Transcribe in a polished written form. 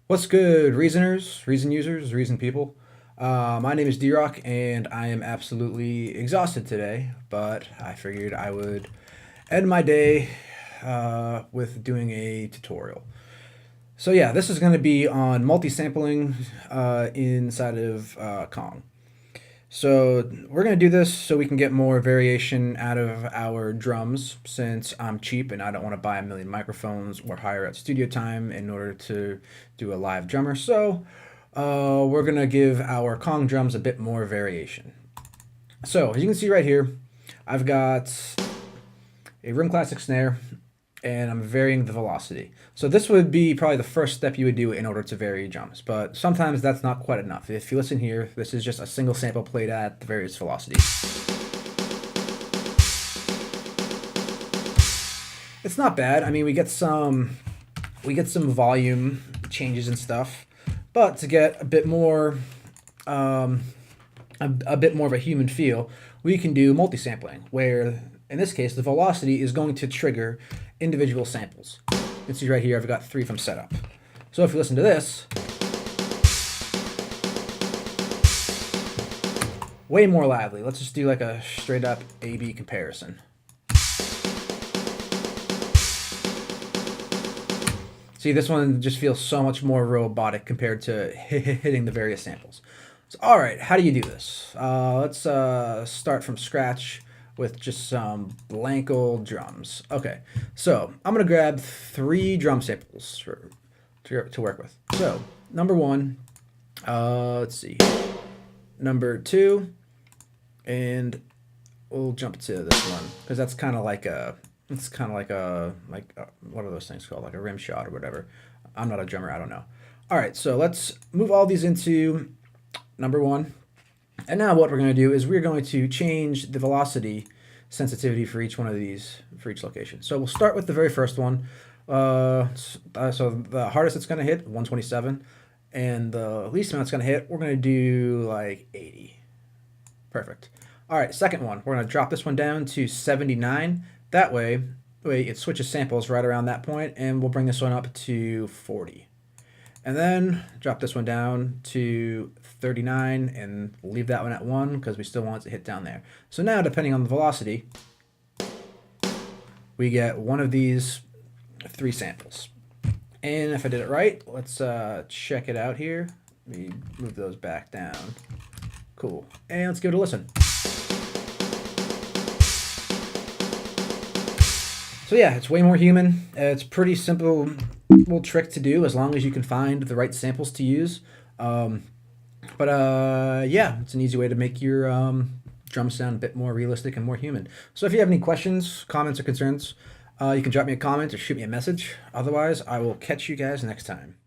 What's good, Reasoners, Reason users, Reason people? My name is D-Rock, and I am absolutely exhausted today, but I figured I would end my day with doing a tutorial. So yeah, this is going to be on multi-sampling inside of Kong. So we're going to do this so we can get more variation out of our drums since I'm cheap and I don't want to buy a million microphones or hire out studio time in order to do a live drummer. So we're going to give our Kong drums a bit more variation. So as you can see right here, I've got a Room Classic snare and I'm varying the velocity. So this would be probably the first step you would do in order to vary drums, but sometimes that's not quite enough. If you listen here, this is just a single sample played at the various velocities. It's not bad. I mean, we get some volume changes and stuff, but to get a bit more a bit more of a human feel, we can do multi-sampling, where in this case the velocity is going to trigger individual samples. You can see right here I've got 3 from setup. So if you listen to this, way more lively. Let's just do like a straight up A/B comparison. See, this one just feels so much more robotic compared to hitting the various samples. So, all right, how do you do this? Let's start from scratch with just some blank old drums. Okay, so I'm gonna grab 3 drum samples to work with. So number 1, let's see, number 2, and we'll jump to this one because that's kind of like a what are those things called? Like a rim shot or whatever. I'm not a drummer, I don't know. All right, so let's move all these into number 1. And now what we're going to do is we're going to change the velocity sensitivity for each one of these, for each location. So we'll start with the very first one. So the hardest it's going to hit, 127. And the least amount it's going to hit, we're going to do like 80. Perfect. All right, second one. We're going to drop this one down to 79. That way it switches samples right around that point, and we'll bring this one up to 40. And then drop this one down to 39 and leave that one at 1 because we still want it to hit down there. So now, depending on the velocity, we get one of these 3 samples. And if I did it right, let's check it out here. Let me move those back down. Cool. And let's give it a listen. So yeah, it's way more human. It's pretty simple little trick to do as long as you can find the right samples to use. Yeah, it's an easy way to make your drum sound a bit more realistic and more human. So if you have any questions, comments, or concerns, you can drop me a comment or shoot me a message. Otherwise, I will catch you guys next time.